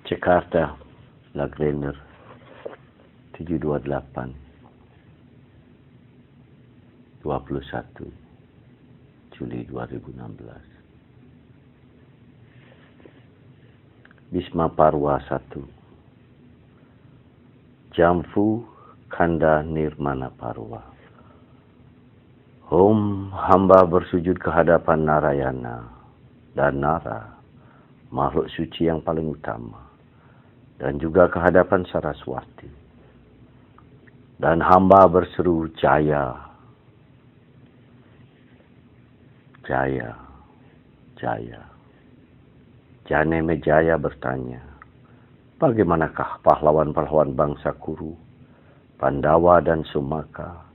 Jakarta, Lagrender, 728, 21 Juli 2016. Bisma Parwa 1, Jamfu Kanda Nirmana Parwa. Om, hamba bersujud ke hadapan Narayana dan Nara, makhluk suci yang paling utama, dan juga ke hadapan Saraswati. Dan hamba berseru Jaya, Jaya, Jaya. Janemejaya bertanya, bagaimanakah pahlawan-pahlawan bangsa Kuru, Pandawa dan Sumaka,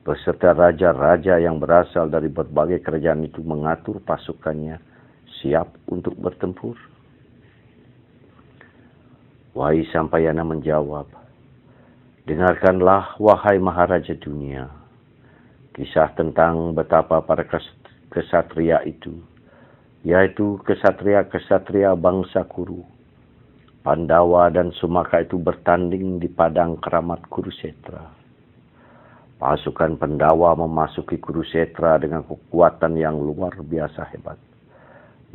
beserta raja-raja yang berasal dari berbagai kerajaan itu mengatur pasukannya siap untuk bertempur? Wai Sampayana menjawab, dengarkanlah wahai Maharaja dunia, kisah tentang betapa para kesatria itu, yaitu kesatria-kesatria bangsa Kuru, Pandawa dan Sumaka itu bertanding di padang keramat Kurusetra. Pasukan Pandawa memasuki Kurusetra dengan kekuatan yang luar biasa hebat.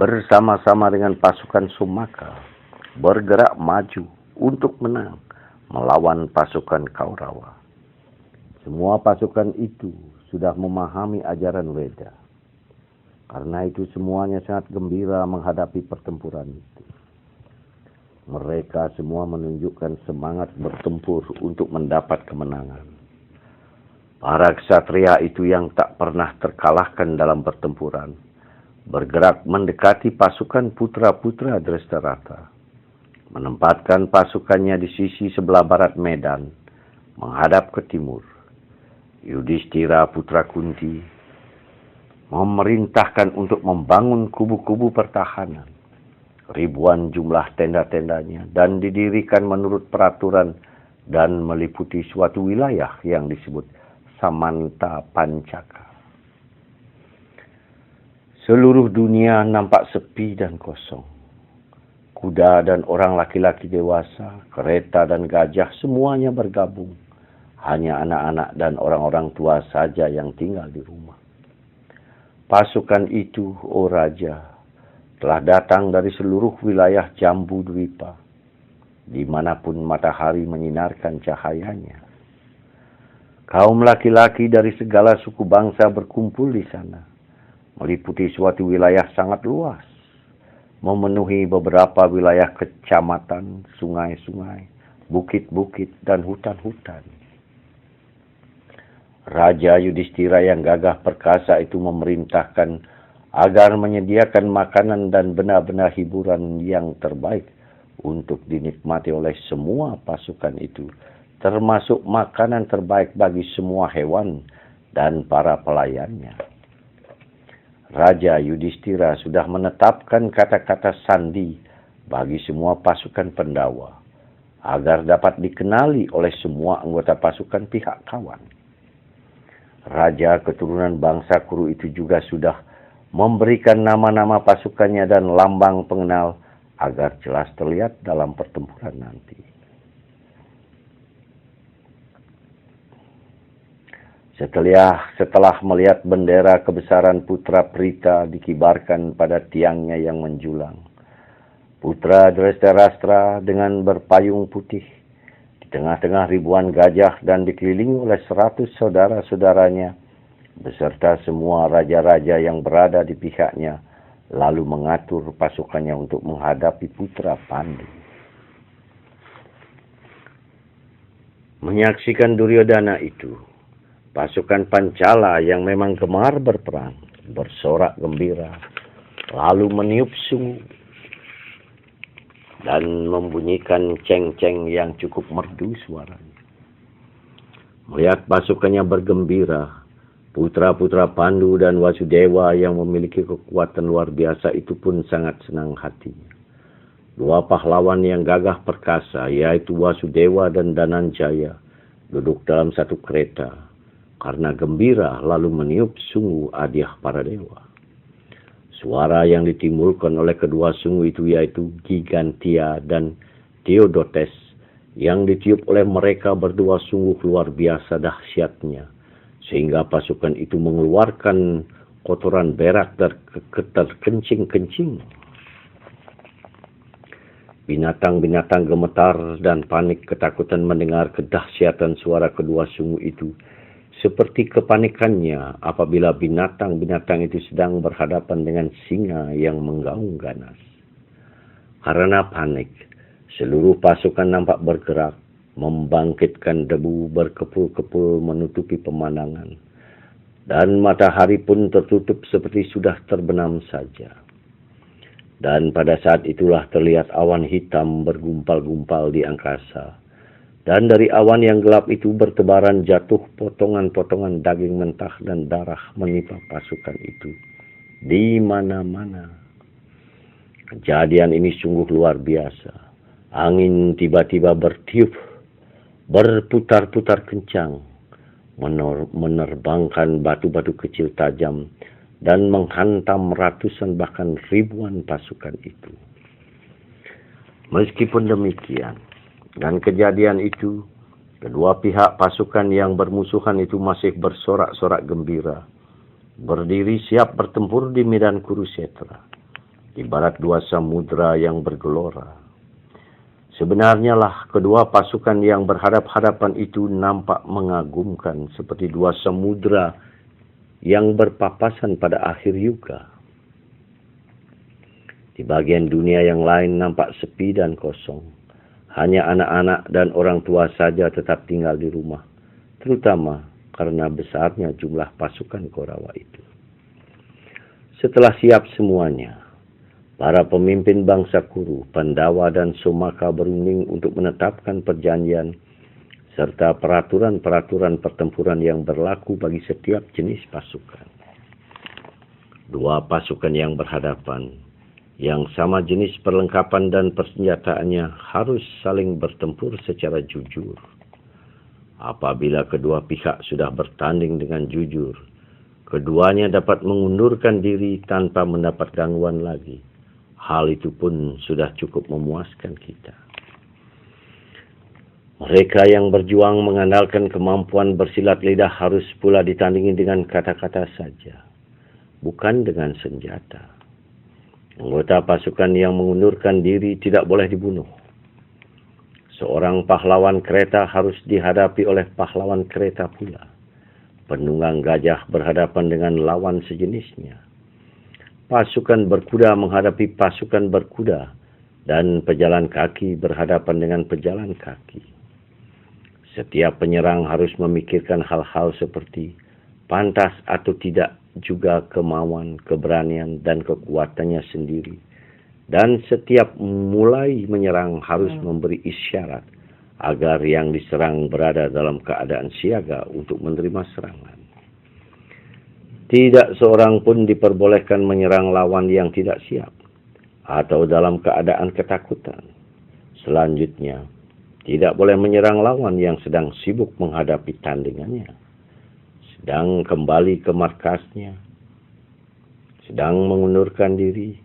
Bersama-sama dengan pasukan Sumaka, bergerak maju untuk menang melawan pasukan Kaurawa. Semua pasukan itu sudah memahami ajaran Weda. Karena itu semuanya sangat gembira menghadapi pertempuran itu. Mereka semua menunjukkan semangat bertempur untuk mendapat kemenangan. Para ksatria itu yang tak pernah terkalahkan dalam pertempuran bergerak mendekati pasukan putra-putra Drestarata, menempatkan pasukannya di sisi sebelah barat medan, menghadap ke timur. Yudhistira putra Kunti memerintahkan untuk membangun kubu-kubu pertahanan. Ribuan jumlah tenda-tendanya dan didirikan menurut peraturan dan meliputi suatu wilayah yang disebut Samanta Pancaka. Seluruh dunia nampak sepi dan kosong. Kuda dan orang laki-laki dewasa, kereta dan gajah semuanya bergabung. Hanya anak-anak dan orang-orang tua saja yang tinggal di rumah. Pasukan itu, oh Raja, telah datang dari seluruh wilayah Jambu Dwipa, dimanapun matahari menyinarkan cahayanya. Kaum laki-laki dari segala suku bangsa berkumpul di sana, meliputi suatu wilayah sangat luas, memenuhi beberapa wilayah kecamatan, sungai-sungai, bukit-bukit, dan hutan-hutan. Raja Yudhistira yang gagah perkasa itu memerintahkan agar menyediakan makanan dan benda-benda hiburan yang terbaik untuk dinikmati oleh semua pasukan itu, termasuk makanan terbaik bagi semua hewan dan para pelayannya. Raja Yudhistira sudah menetapkan kata-kata sandi bagi semua pasukan Pandawa agar dapat dikenali oleh semua anggota pasukan pihak kawan. Raja keturunan bangsa Kuru itu juga sudah memberikan nama-nama pasukannya dan lambang pengenal agar jelas terlihat dalam pertempuran nanti. Setelah melihat bendera kebesaran putra Prita dikibarkan pada tiangnya yang menjulang, putra Drestarastra dengan berpayung putih di tengah-tengah ribuan gajah dan dikelilingi oleh 100 saudara-saudaranya beserta semua raja-raja yang berada di pihaknya, lalu mengatur pasukannya untuk menghadapi putra Pandu. Menyaksikan Duryodhana itu, pasukan Pancala yang memang gemar berperang bersorak gembira, lalu meniup sungu dan membunyikan ceng-ceng yang cukup merdu suaranya. Melihat pasukannya bergembira, putra-putra Pandu dan Wasudewa yang memiliki kekuatan luar biasa itu pun sangat senang hatinya. Dua pahlawan yang gagah perkasa, yaitu Wasudewa dan Dananjaya, duduk dalam satu kereta karena gembira lalu meniup sungu hadiah para dewa. Suara yang ditimbulkan oleh kedua sungu itu yaitu Gigantia dan Theodotes yang ditiup oleh mereka berdua sungguh luar biasa dahsyatnya, sehingga pasukan itu mengeluarkan kotoran berak dan terkencing-kencing. Binatang-binatang gemetar dan panik ketakutan mendengar kedahsyatan suara kedua sungu itu, seperti kepanikannya apabila binatang-binatang itu sedang berhadapan dengan singa yang menggaung ganas. Karena panik, seluruh pasukan nampak bergerak, membangkitkan debu berkepul-kepul menutupi pemandangan. Dan matahari pun tertutup seperti sudah terbenam saja. Dan pada saat itulah terlihat awan hitam bergumpal-gumpal di angkasa. Dan dari awan yang gelap itu bertebaran jatuh potongan-potongan daging mentah dan darah menimpa pasukan itu di mana-mana. Kejadian ini sungguh luar biasa. Angin tiba-tiba bertiup, berputar-putar kencang, menerbangkan batu-batu kecil tajam dan menghantam ratusan bahkan ribuan pasukan itu. Meskipun demikian, dan kejadian itu, kedua pihak pasukan yang bermusuhan itu masih bersorak-sorak gembira, berdiri siap bertempur di medan Kurusetra, ibarat dua samudra yang bergelora. Sebenarnya lah kedua pasukan yang berhadap-hadapan itu nampak mengagumkan seperti dua samudra yang berpapasan pada akhir yuga. Di bagian dunia yang lain nampak sepi dan kosong. Hanya anak-anak dan orang tua saja tetap tinggal di rumah, terutama karena besarnya jumlah pasukan Korawa itu. Setelah siap semuanya, para pemimpin bangsa Kuru, Pandawa dan Somaka berunding untuk menetapkan perjanjian serta peraturan-peraturan pertempuran yang berlaku bagi setiap jenis pasukan. Dua pasukan yang berhadapan, yang sama jenis perlengkapan dan persenjataannya harus saling bertempur secara jujur. Apabila kedua pihak sudah bertanding dengan jujur, keduanya dapat mengundurkan diri tanpa mendapat gangguan lagi. Hal itu pun sudah cukup memuaskan kita. Mereka yang berjuang mengandalkan kemampuan bersilat lidah harus pula ditandingi dengan kata-kata saja, bukan dengan senjata. Anggota pasukan yang mengundurkan diri tidak boleh dibunuh. Seorang pahlawan kereta harus dihadapi oleh pahlawan kereta pula. Penunggang gajah berhadapan dengan lawan sejenisnya. Pasukan berkuda menghadapi pasukan berkuda, dan pejalan kaki berhadapan dengan pejalan kaki. Setiap penyerang harus memikirkan hal-hal seperti pantas atau tidak, juga kemauan, keberanian, dan kekuatannya sendiri. Dan setiap mulai menyerang harus memberi isyarat agar yang diserang berada dalam keadaan siaga untuk menerima serangan. Tidak seorang pun diperbolehkan menyerang lawan yang tidak siap atau dalam keadaan ketakutan. Selanjutnya, tidak boleh menyerang lawan yang sedang sibuk menghadapi tandingannya, sedang kembali ke markasnya, sedang mengundurkan diri,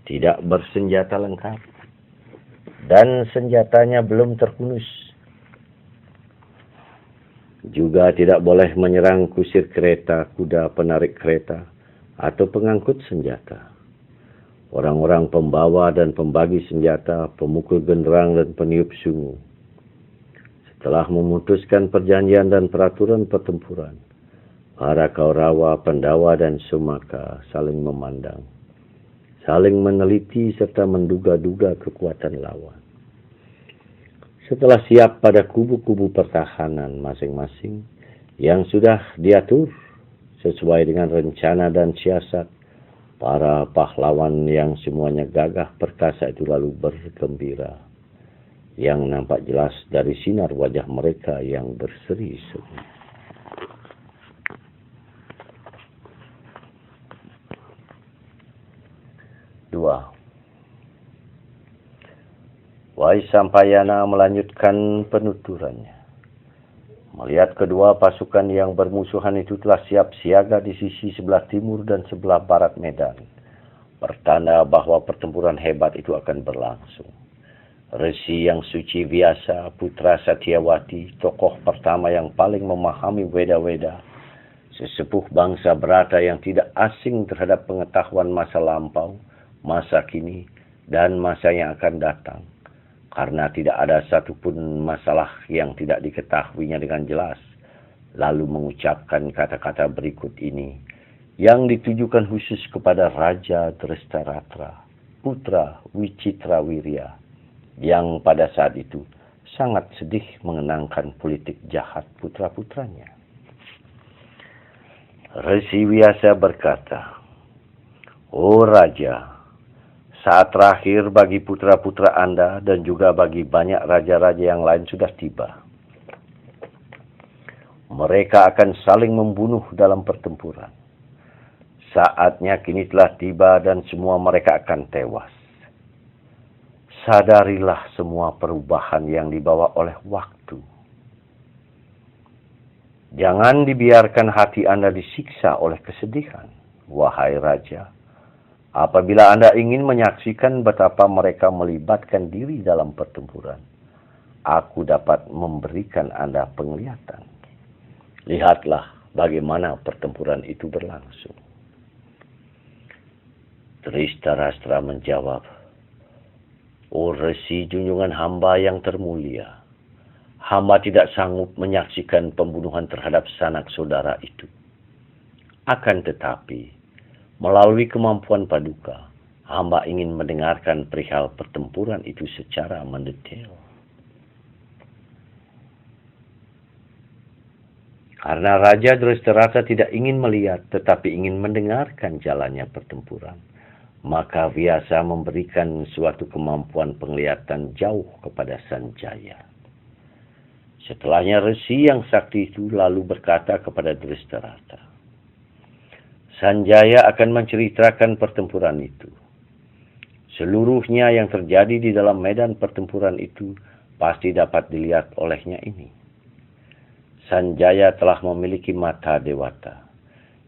tidak bersenjata lengkap, dan senjatanya belum terhunus. Juga tidak boleh menyerang kusir kereta, kuda penarik kereta, atau pengangkut senjata. Orang-orang pembawa dan pembagi senjata, pemukul genderang dan peniup sungu. Setelah memutuskan perjanjian dan peraturan pertempuran, para Kaurawa, Pandawa, dan Somaka saling memandang, saling meneliti serta menduga-duga kekuatan lawan. Setelah siap pada kubu-kubu pertahanan masing-masing yang sudah diatur sesuai dengan rencana dan siasat, para pahlawan yang semuanya gagah perkasa itu lalu bergembira, yang nampak jelas dari sinar wajah mereka yang berseri-seri. Waisampayana melanjutkan penuturannya. Melihat kedua pasukan yang bermusuhan itu telah siap siaga di sisi sebelah timur dan sebelah barat medan, pertanda bahwa pertempuran hebat itu akan berlangsung. Resi yang suci biasa, putra Satyawati, tokoh pertama yang paling memahami Weda-Weda, sesepuh bangsa Brata yang tidak asing terhadap pengetahuan masa lampau, masa kini, dan masa yang akan datang. Karena tidak ada satupun masalah yang tidak diketahuinya dengan jelas. Lalu mengucapkan kata-kata berikut ini, yang ditujukan khusus kepada Raja Drestaratra, putra Wicitrawirya, yang pada saat itu sangat sedih mengenangkan politik jahat putra-putranya. Resi Vyasa berkata, "Oh Raja, saat terakhir bagi putra-putra Anda dan juga bagi banyak raja-raja yang lain sudah tiba. Mereka akan saling membunuh dalam pertempuran. Saatnya kini telah tiba dan semua mereka akan tewas. Sadarilah semua perubahan yang dibawa oleh waktu. Jangan dibiarkan hati Anda disiksa oleh kesedihan, wahai Raja. Apabila Anda ingin menyaksikan betapa mereka melibatkan diri dalam pertempuran, aku dapat memberikan Anda penglihatan. Lihatlah bagaimana pertempuran itu berlangsung." Drestarastra menjawab, "Oh Resi junjungan hamba yang termulia, hamba tidak sanggup menyaksikan pembunuhan terhadap sanak saudara itu. Akan tetapi, melalui kemampuan Paduka, hamba ingin mendengarkan perihal pertempuran itu secara mendetail." Karena Raja Drestaratra tidak ingin melihat tetapi ingin mendengarkan jalannya pertempuran, maka Vyasa memberikan suatu kemampuan penglihatan jauh kepada Sanjaya. Setelahnya Resi yang sakti itu lalu berkata kepada Drestaratra, "Sanjaya akan menceritakan pertempuran itu. Seluruhnya yang terjadi di dalam medan pertempuran itu pasti dapat dilihat olehnya ini. Sanjaya telah memiliki mata dewata.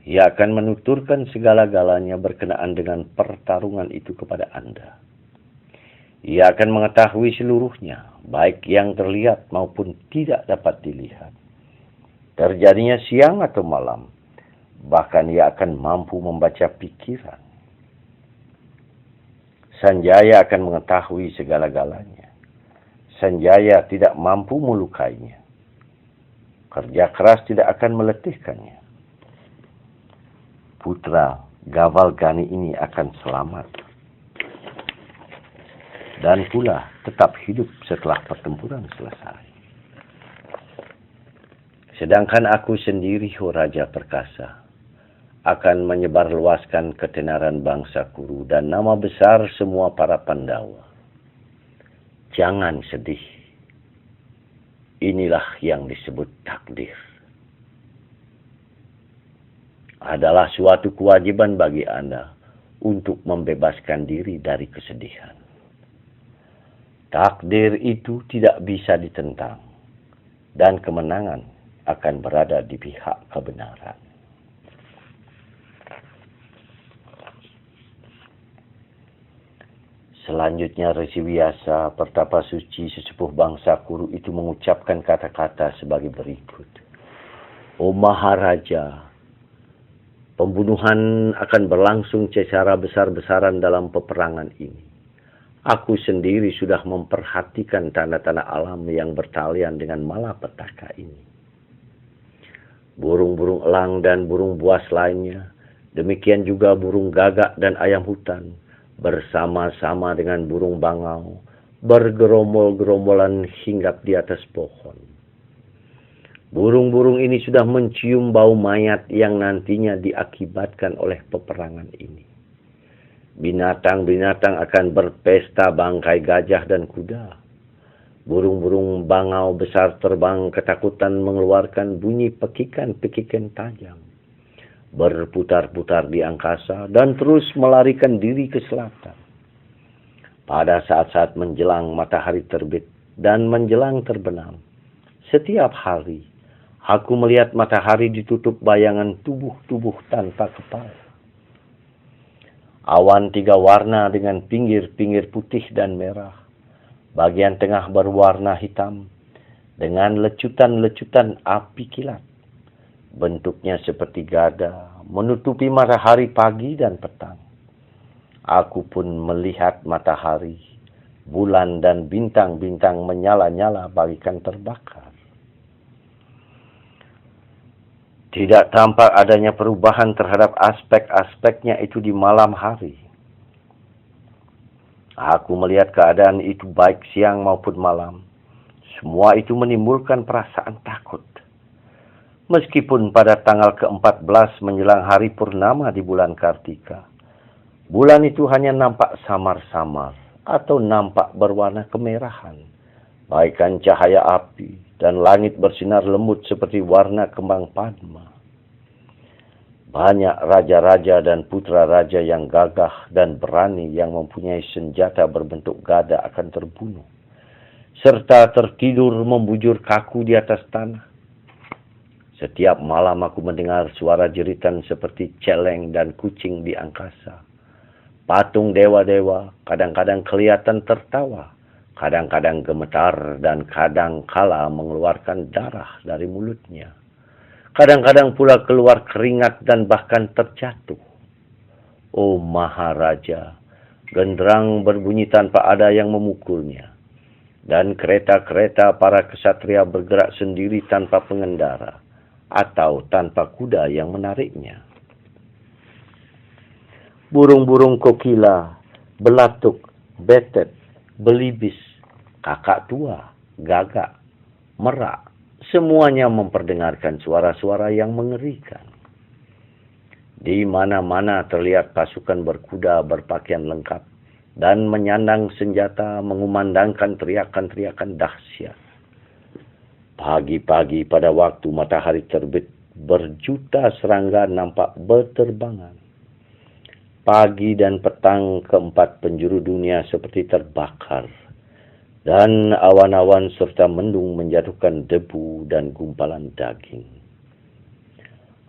Ia akan menuturkan segala-galanya berkenaan dengan pertarungan itu kepada Anda. Ia akan mengetahui seluruhnya, baik yang terlihat maupun tidak dapat dilihat. Terjadinya siang atau malam, bahkan ia akan mampu membaca pikiran. Sanjaya akan mengetahui segala-galanya. Sanjaya tidak mampu melukainya. Kerja keras tidak akan meletihkannya. Putra Gavalgani ini akan selamat. Dan pula tetap hidup setelah pertempuran selesai. Sedangkan aku sendiri, oh Raja Perkasa, akan menyebarluaskan ketenaran bangsa Kuru dan nama besar semua para Pandawa. Jangan sedih. Inilah yang disebut takdir. Adalah suatu kewajiban bagi Anda untuk membebaskan diri dari kesedihan. Takdir itu tidak bisa ditentang, dan kemenangan akan berada di pihak kebenaran. Selanjutnya Resi Vyasa, pertapa suci sesepuh bangsa Kuru itu mengucapkan kata-kata sebagai berikut. "Oh Maharaja, pembunuhan akan berlangsung secara besar-besaran dalam peperangan ini. Aku sendiri sudah memperhatikan tanda-tanda alam yang bertalian dengan malapetaka ini. Burung-burung elang dan burung buas lainnya, demikian juga burung gagak dan ayam hutan, bersama-sama dengan burung bangau, bergerombol-gerombolan hinggap di atas pohon. Burung-burung ini sudah mencium bau mayat yang nantinya diakibatkan oleh peperangan ini. Binatang-binatang akan berpesta bangkai gajah dan kuda. Burung-burung bangau besar terbang ketakutan mengeluarkan bunyi pekikan-pekikan tajam, berputar-putar di angkasa dan terus melarikan diri ke selatan. Pada saat-saat menjelang matahari terbit dan menjelang terbenam, setiap hari aku melihat matahari ditutup bayangan tubuh-tubuh tanpa kepala. Awan 3 warna dengan pinggir-pinggir putih dan merah Bagian tengah berwarna hitam dengan lecutan-lecutan api kilat. Bentuknya seperti gada, menutupi matahari pagi dan petang. Aku pun melihat matahari, bulan dan bintang-bintang menyala-nyala bagaikan terbakar. Tidak tampak adanya perubahan terhadap aspek-aspeknya itu di malam hari. Aku melihat keadaan itu baik siang maupun malam. Semua itu menimbulkan perasaan takut. Meskipun pada tanggal ke-14 menjelang hari purnama di bulan Kartika, bulan itu hanya nampak samar-samar atau nampak berwarna kemerahan, bagaikan cahaya api, dan langit bersinar lembut seperti warna kembang padma. Banyak raja-raja dan putra raja yang gagah dan berani yang mempunyai senjata berbentuk gada akan terbunuh, serta tertidur membujur kaku di atas tanah. Setiap malam aku mendengar suara jeritan seperti celeng dan kucing di angkasa. Patung dewa-dewa kadang-kadang kelihatan tertawa, kadang-kadang gemetar, dan kadang-kala mengeluarkan darah dari mulutnya. Kadang-kadang pula keluar keringat dan bahkan terjatuh. Oh Maharaja, genderang berbunyi tanpa ada yang memukulnya. Dan kereta-kereta para kesatria bergerak sendiri tanpa pengendara atau tanpa kuda yang menariknya. Burung-burung kokila, belatuk, betet, belibis, kakak tua, gagak, merak, semuanya memperdengarkan suara-suara yang mengerikan. Di mana-mana terlihat pasukan berkuda berpakaian lengkap dan menyandang senjata mengumandangkan teriakan-teriakan dahsyat. Pagi-pagi pada waktu matahari terbit, berjuta serangga nampak berterbangan. Pagi dan petang keempat penjuru dunia seperti terbakar. Dan awan-awan serta mendung menjatuhkan debu dan gumpalan daging.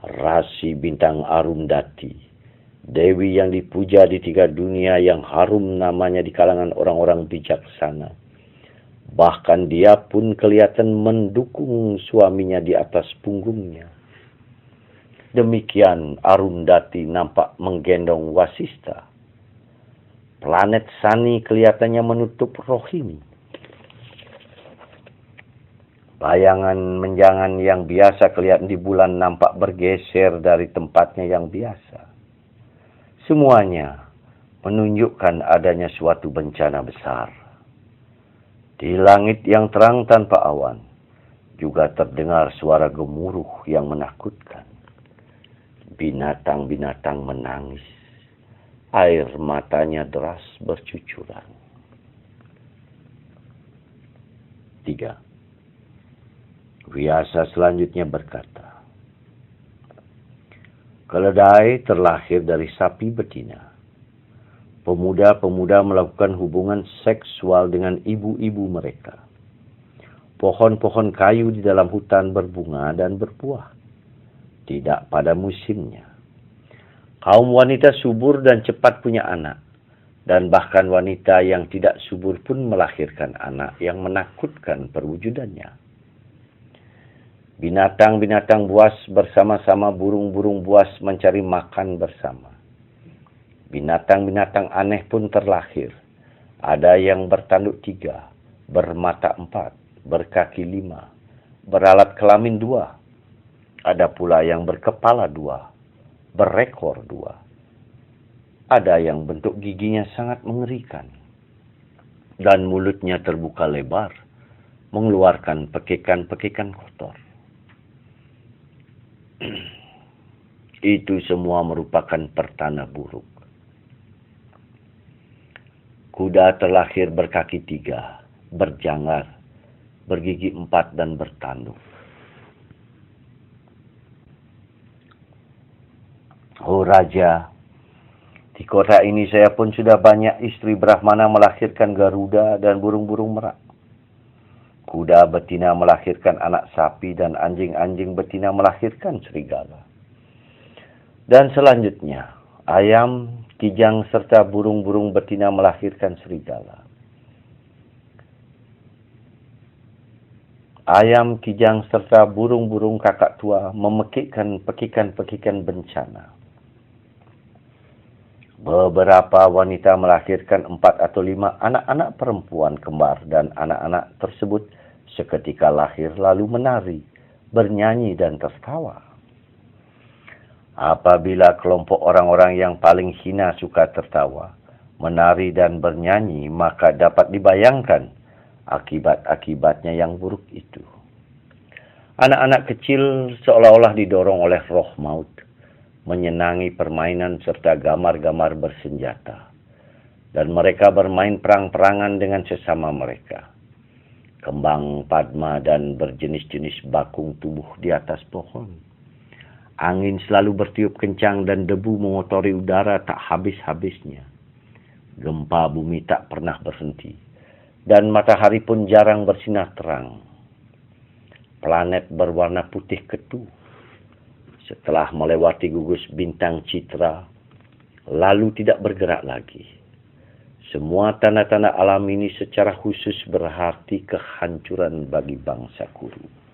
Rasi bintang Arundhati, dewi yang dipuja di 3 dunia yang harum namanya di kalangan orang-orang bijaksana. Bahkan dia pun kelihatan mendukung suaminya di atas punggungnya. Demikian Arundhati nampak menggendong Wasista. Planet Sani kelihatannya menutup Rohini. Bayangan menjangan yang biasa kelihatan di bulan nampak bergeser dari tempatnya yang biasa. Semuanya menunjukkan adanya suatu bencana besar. Di langit yang terang tanpa awan, juga terdengar suara gemuruh yang menakutkan. Binatang-binatang menangis. Air matanya deras bercucuran. 3. Vyasa selanjutnya berkata, keledai terlahir dari sapi betina. Pemuda-pemuda melakukan hubungan seksual dengan ibu-ibu mereka. Pohon-pohon kayu di dalam hutan berbunga dan berbuah. Tidak pada musimnya. Kaum wanita subur dan cepat punya anak. Dan bahkan wanita yang tidak subur pun melahirkan anak yang menakutkan perwujudannya. Binatang-binatang buas bersama-sama burung-burung buas mencari makan bersama. Binatang-binatang aneh pun terlahir. Ada yang bertanduk 3, bermata 4, berkaki 5, beralat kelamin 2. Ada pula yang berkepala 2, berekor 2. Ada yang bentuk giginya sangat mengerikan. Dan mulutnya terbuka lebar, mengeluarkan pekikan-pekikan kotor. Itu semua merupakan pertanda buruk. Kuda terlahir berkaki 3, berjanggar, bergigi 4 dan bertanduk. Oh Raja, di kota ini saya pun sudah banyak istri Brahmana melahirkan garuda dan burung-burung merak. Kuda betina melahirkan anak sapi dan anjing-anjing betina melahirkan serigala. Dan selanjutnya, ayam, kijang serta burung-burung betina melahirkan serigala. ayam, kijang, serta burung-burung kakak tua memekikkan pekikan-pekikan bencana. Beberapa wanita melahirkan 4 atau 5 anak-anak perempuan kembar dan anak-anak tersebut seketika lahir lalu menari, bernyanyi dan tertawa. Apabila kelompok orang-orang yang paling hina suka tertawa, menari dan bernyanyi, maka dapat dibayangkan akibat-akibatnya yang buruk itu. Anak-anak kecil seolah-olah didorong oleh roh maut, menyenangi permainan serta gamar-gamar bersenjata. Dan mereka bermain perang-perangan dengan sesama mereka. Kembang padma dan berjenis-jenis bakung tumbuh di atas pohon. Angin selalu bertiup kencang dan debu mengotori udara tak habis-habisnya. Gempa bumi tak pernah berhenti. Dan matahari pun jarang bersinar terang. Planet berwarna putih ketu. Setelah melewati gugus bintang Citra, lalu tidak bergerak lagi. Semua tanda-tanda alam ini secara khusus berarti kehancuran bagi bangsa Kuru.